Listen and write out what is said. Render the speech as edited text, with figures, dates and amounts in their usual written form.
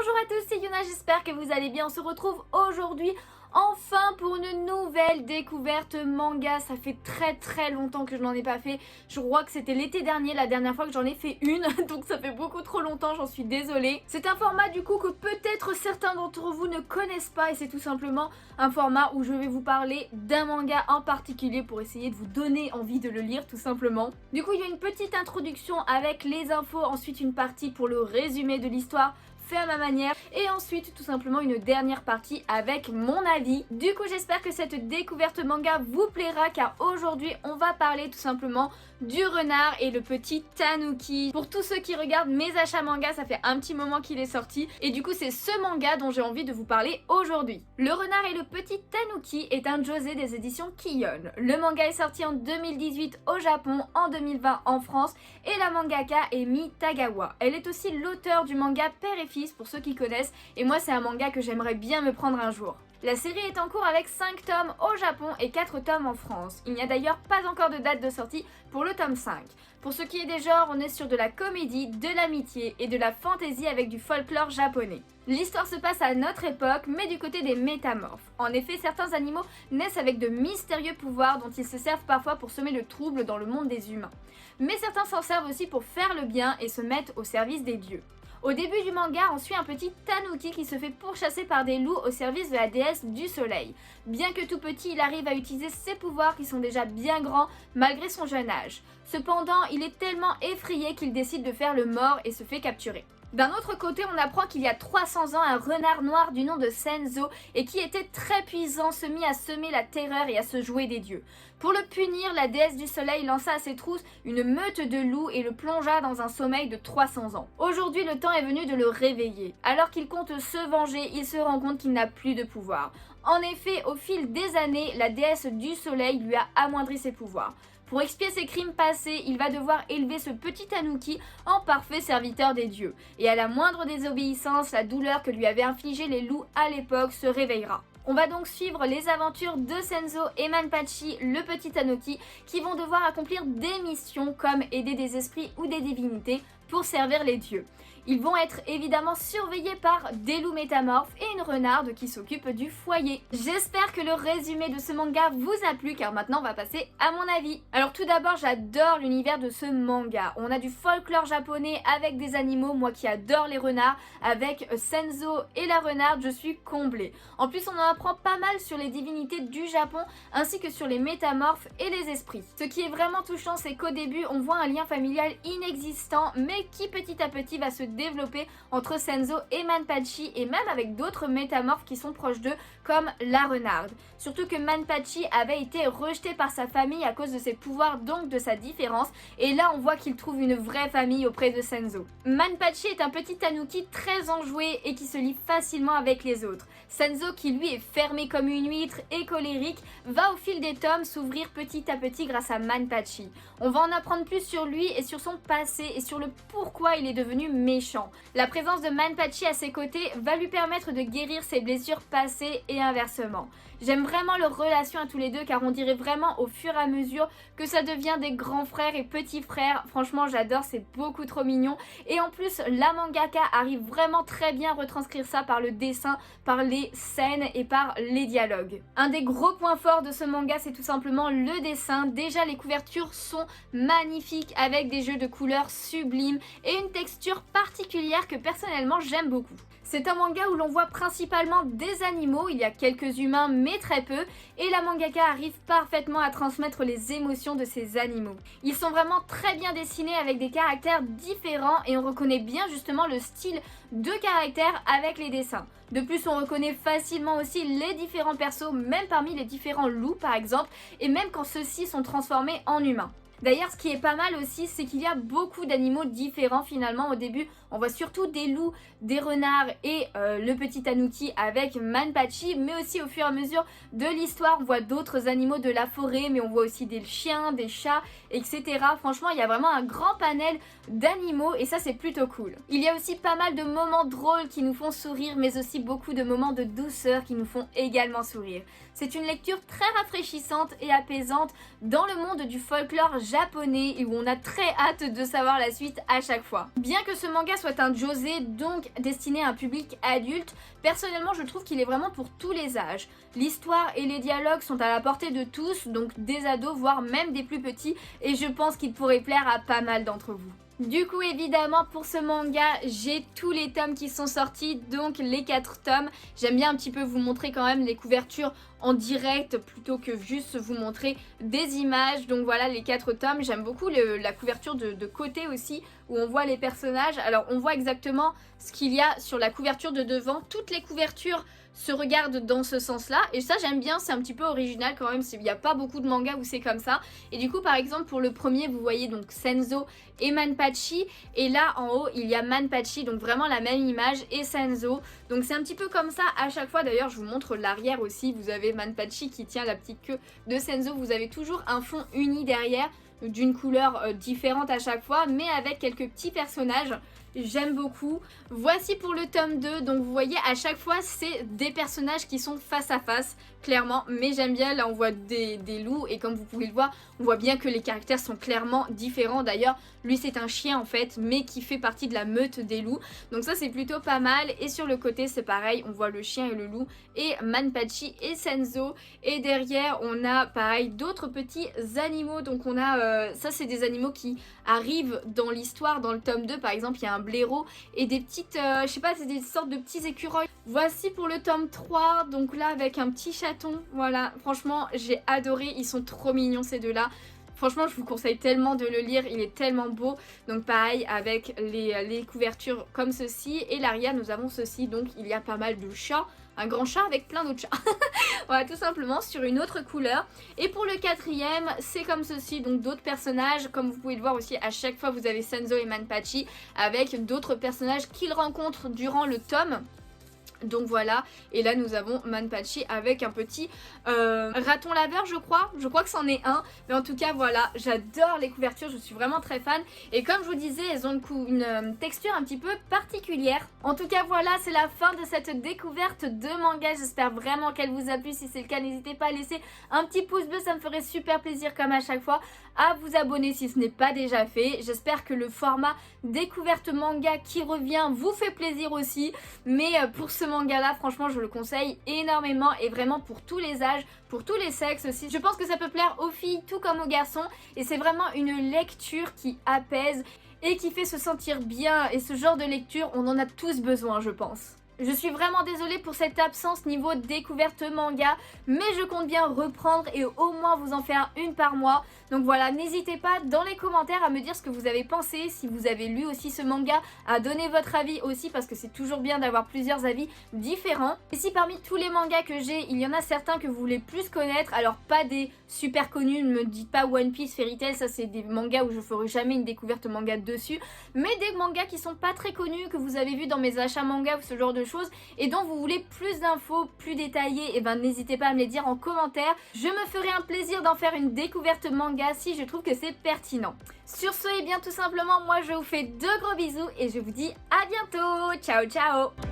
Bonjour à tous, c'est Yuna, j'espère que vous allez bien. On se retrouve aujourd'hui enfin pour une nouvelle découverte manga. Ça fait très longtemps que je n'en ai pas fait. Je crois que c'était l'été dernier la dernière fois que j'en ai fait une, donc ça fait beaucoup trop longtemps, j'en suis désolée. C'est un format du coup que peut-être certains d'entre vous ne connaissent pas et c'est tout simplement un format où je vais vous parler d'un manga en particulier pour essayer de vous donner envie de le lire tout simplement. Du coup il y a une petite introduction avec les infos, ensuite une partie pour le résumé de l'histoire fait à ma manière et ensuite tout simplement une dernière partie avec mon avis. Du coup j'espère que cette découverte manga vous plaira car aujourd'hui on va parler tout simplement du renard et le petit tanuki. Pour tous ceux qui regardent mes achats manga, ça fait un petit moment qu'il est sorti et du coup c'est ce manga dont j'ai envie de vous parler aujourd'hui. Le renard et le petit tanuki est un josei des éditions Kion. Le manga est sorti en 2018 au Japon, en 2020 en France et la mangaka est Mi Tagawa. Elle est aussi l'auteur du manga Père et Fils pour ceux qui connaissent et moi c'est un manga que j'aimerais bien me prendre un jour. La série est en cours avec 5 tomes au Japon et 4 tomes en France. Il n'y a d'ailleurs pas encore de date de sortie pour le tome 5. Pour ce qui est des genres, on est sur de la comédie, de l'amitié et de la fantaisie avec du folklore japonais. L'histoire se passe à notre époque, mais du côté des métamorphes. En effet, certains animaux naissent avec de mystérieux pouvoirs dont ils se servent parfois pour semer le trouble dans le monde des humains. Mais certains s'en servent aussi pour faire le bien et se mettent au service des dieux. Au début du manga, on suit un petit tanuki qui se fait pourchasser par des loups au service de la déesse du soleil. Bien que tout petit, il arrive à utiliser ses pouvoirs qui sont déjà bien grands malgré son jeune âge. Cependant, il est tellement effrayé qu'il décide de faire le mort et se fait capturer. D'un autre côté, on apprend qu'il y a 300 ans, un renard noir du nom de Senzo et qui était très puissant se mit à semer la terreur et à se jouer des dieux. Pour le punir, la déesse du soleil lança à ses trousses une meute de loups et le plongea dans un sommeil de 300 ans. Aujourd'hui, le temps est venu de le réveiller. Alors qu'il compte se venger, il se rend compte qu'il n'a plus de pouvoir. En effet, au fil des années, la déesse du soleil lui a amoindri ses pouvoirs. Pour expier ses crimes passés, il va devoir élever ce petit tanuki en parfait serviteur des dieux. Et à la moindre désobéissance, la douleur que lui avaient infligée les loups à l'époque se réveillera. On va donc suivre les aventures de Senzo et Manpachi, le petit tanuki, qui vont devoir accomplir des missions comme aider des esprits ou des divinités pour servir les dieux. Ils vont être évidemment surveillés par des loups métamorphes et une renarde qui s'occupe du foyer. J'espère que le résumé de ce manga vous a plu car maintenant on va passer à mon avis. Alors tout d'abord, j'adore l'univers de ce manga. On a du folklore japonais avec des animaux, moi qui adore les renards, avec Senzo et la renarde, je suis comblée. En plus on en apprend pas mal sur les divinités du Japon ainsi que sur les métamorphes et les esprits. Ce qui est vraiment touchant, c'est qu'au début on voit un lien familial inexistant mais qui petit à petit va se développer entre Senzo et Manpachi et même avec d'autres métamorphes qui sont proches d'eux comme la renarde. Surtout que Manpachi avait été rejeté par sa famille à cause de ses pouvoirs, donc de sa différence, et là on voit qu'il trouve une vraie famille auprès de Senzo. Manpachi est un petit tanuki très enjoué et qui se lie facilement avec les autres. Senzo, qui lui est fermé comme une huître et colérique, va au fil des tomes s'ouvrir petit à petit grâce à Manpachi. On va en apprendre plus sur lui et sur son passé et sur le pourquoi il est devenu méchant. La présence de Manpachi à ses côtés va lui permettre de guérir ses blessures passées et inversement. J'aime vraiment leur relation à tous les deux car on dirait vraiment au fur et à mesure que ça devient des grands frères et petits frères. Franchement j'adore, c'est beaucoup trop mignon et en plus la mangaka arrive vraiment très bien à retranscrire ça par le dessin, par les scènes et par les dialogues. Un des gros points forts de ce manga, c'est tout simplement le dessin. Déjà les couvertures sont magnifiques avec des jeux de couleurs sublimes et une texture particulière que personnellement j'aime beaucoup. C'est un manga où l'on voit principalement des animaux, il y a quelques humains mais très peu, et la mangaka arrive parfaitement à transmettre les émotions de ces animaux. Ils sont vraiment très bien dessinés avec des caractères différents et on reconnaît bien justement le style de caractère avec les dessins. De plus, on reconnaît facilement aussi les différents persos, même parmi les différents loups par exemple, et même quand ceux-ci sont transformés en humains. D'ailleurs, ce qui est pas mal aussi, c'est qu'il y a beaucoup d'animaux différents finalement. Au début, on voit surtout des loups, des renards et le petit tanuki avec Manpachi, mais aussi au fur et à mesure de l'histoire, on voit d'autres animaux de la forêt, mais on voit aussi des chiens, des chats, etc. Franchement, il y a vraiment un grand panel d'animaux et ça, c'est plutôt cool. Il y a aussi pas mal de moments drôles qui nous font sourire, mais aussi beaucoup de moments de douceur qui nous font également sourire. C'est une lecture très rafraîchissante et apaisante dans le monde du folklore japonais et où on a très hâte de savoir la suite à chaque fois. Bien que ce manga soit un josei, donc destiné à un public adulte, personnellement je trouve qu'il est vraiment pour tous les âges. L'histoire et les dialogues sont à la portée de tous, donc des ados voire même des plus petits, et je pense qu'il pourrait plaire à pas mal d'entre vous. Du coup évidemment pour ce manga j'ai tous les tomes qui sont sortis, donc les 4 tomes. J'aime bien un petit peu vous montrer quand même les couvertures en direct plutôt que juste vous montrer des images. Donc voilà les 4 tomes, j'aime beaucoup la couverture de côté aussi où on voit les personnages. Alors on voit exactement ce qu'il y a sur la couverture de devant, toutes les couvertures se regardent dans ce sens là et ça j'aime bien, c'est un petit peu original quand même, il n'y a pas beaucoup de mangas où c'est comme ça. Et du coup par exemple pour le premier vous voyez donc Senzo et Manpachi et là en haut il y a Manpachi, donc vraiment la même image, et Senzo, donc c'est un petit peu comme ça à chaque fois. D'ailleurs je vous montre l'arrière aussi, vous avez Manpachi qui tient la petite queue de Senzo, vous avez toujours un fond uni derrière d'une couleur différente à chaque fois mais avec quelques petits personnages. J'aime beaucoup. Voici pour le tome 2, donc vous voyez à chaque fois c'est des personnages qui sont face à face clairement, mais j'aime bien, là on voit des loups et comme vous pouvez le voir on voit bien que les caractères sont clairement différents. D'ailleurs lui c'est un chien en fait mais qui fait partie de la meute des loups, donc ça c'est plutôt pas mal. Et sur le côté c'est pareil, on voit le chien et le loup et Manpachi et Senzo, et derrière on a pareil d'autres petits animaux. Donc on a ça c'est des animaux qui arrivent dans l'histoire dans le tome 2, par exemple il y a un blaireau et des petites je sais pas, c'est des sortes de petits écureuils. Voici pour le tome 3, donc là avec un petit chaton, voilà franchement j'ai adoré, ils sont trop mignons ces deux là. Franchement je vous conseille tellement de le lire, il est tellement beau. Donc pareil avec les couvertures comme ceci, et l'arrière nous avons ceci, donc il y a pas mal de chats, un grand chat avec plein d'autres chats. Voilà, tout simplement sur une autre couleur. Et pour le 4e c'est comme ceci, donc d'autres personnages, comme vous pouvez le voir aussi à chaque fois vous avez Senzo et Manpachi avec d'autres personnages qu'ils rencontrent durant le tome. Donc voilà, et là nous avons Manpachi avec un petit raton laveur je crois que c'en est un. Mais en tout cas voilà, j'adore les couvertures, je suis vraiment très fan. Et comme je vous disais, elles ont une texture un petit peu particulière. En tout cas voilà, c'est la fin de cette découverte de manga. J'espère vraiment qu'elle vous a plu. Si c'est le cas, n'hésitez pas à laisser un petit pouce bleu, ça me ferait super plaisir comme à chaque fois. À vous abonner si ce n'est pas déjà fait. J'espère que le format découverte manga qui revient vous fait plaisir aussi. Mais pour ce manga là franchement je le conseille énormément, et vraiment pour tous les âges, pour tous les sexes aussi. Je pense que ça peut plaire aux filles tout comme aux garçons, et c'est vraiment une lecture qui apaise et qui fait se sentir bien, et ce genre de lecture on en a tous besoin je pense. Je suis vraiment désolée pour cette absence niveau découverte manga, mais je compte bien reprendre et au moins vous en faire une par mois. Donc voilà, n'hésitez pas dans les commentaires à me dire ce que vous avez pensé, si vous avez lu aussi ce manga, à donner votre avis aussi parce que c'est toujours bien d'avoir plusieurs avis différents. Et si parmi tous les mangas que j'ai, il y en a certains que vous voulez plus connaître, alors pas des super connus, ne me dites pas One Piece, Fairy Tail, ça c'est des mangas où je ferai jamais une découverte manga dessus, mais des mangas qui sont pas très connus, que vous avez vu dans mes achats manga ou ce genre de choses, et dont vous voulez plus d'infos, plus détaillées, et ben n'hésitez pas à me les dire en commentaire. Je me ferai un plaisir d'en faire une découverte manga si je trouve que c'est pertinent. Sur ce, et bien tout simplement, moi je vous fais de gros bisous et je vous dis à bientôt. Ciao ciao.